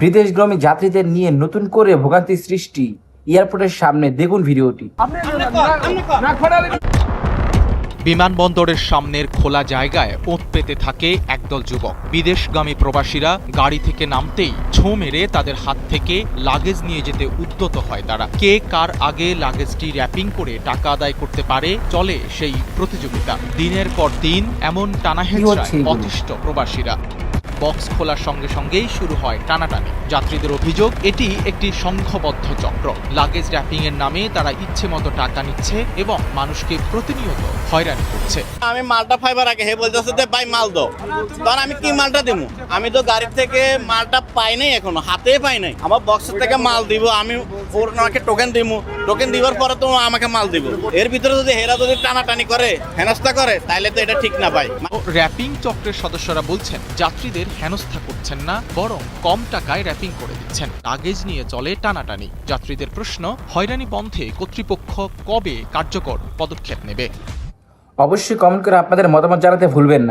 বিদেশগামী যাত্রীদের নিয়ে নতুন করে ভোগান্তি সৃষ্টি এয়ারপোর্টের সামনে, দেখুন ভিডিওটি। বিমানবন্দরের সামনের খোলা জায়গায় ওঁত পেতে থাকে একদল যুবক। বিদেশগামী প্রবাসীরা গাড়ি থেকে নামতেই ছোঁ মেরে তাদের হাত থেকে লাগেজ নিয়ে যেতে উদ্যত হয় তারা। কে কার আগে লাগেজটি র্যাপিং করে টাকা আদায় করতে পারে চলে সেই প্রতিযোগিতা। দিনের পর দিন এমন টানাহেঁচড়ায় অতিষ্ঠ প্রবাসীরা। বক্স খোলার সঙ্গে সঙ্গেই শুরু হয় টানাটানি। যাত্রীদের অভিযোগ, এটি একটি সংঘবদ্ধ চক্র। লাগেজ র্যাপিং এর নামে তারা ইচ্ছে মতো টাকা নিচ্ছে এবং মানুষকে প্রতিনিয়ত হয়রানি করছে। আমি মালটা ফাইবার আগে হে বলতেছে যে ভাই মাল দাও, তখন আমি কি মালটা দিব? আমি তো গাড়ি থেকে মালটা পাই নাই, এখনো হাতে পাই নাই। আমার বক্সের থেকে মাল দিব, আমি ওনাকে টোকেন দিব, টোকেন দিবার পরে তো আমাকে মাল দিব। এর ভিতরে যদি হেরা যদি টানাটানি করে, হেনস্থা করে, তাহলে তো এটা ঠিক না ভাই। র্যাপিং চক্রের সদস্যরা বলছেন, যাত্রীদের হেনস্থা করছেন না, বরং কম টাকায় র্যাপিং করে দিচ্ছেন। লাগেজ নিয়ে চলে টানাটানি। যাত্রীদের প্রশ্ন, হয়রানি বন্ধে কর্তৃপক্ষ কবে কার্যকর পদক্ষেপ নেবে? অবশ্যই কমেন্ট করে আপনাদের মতামত জানাতে ভুলবেন না।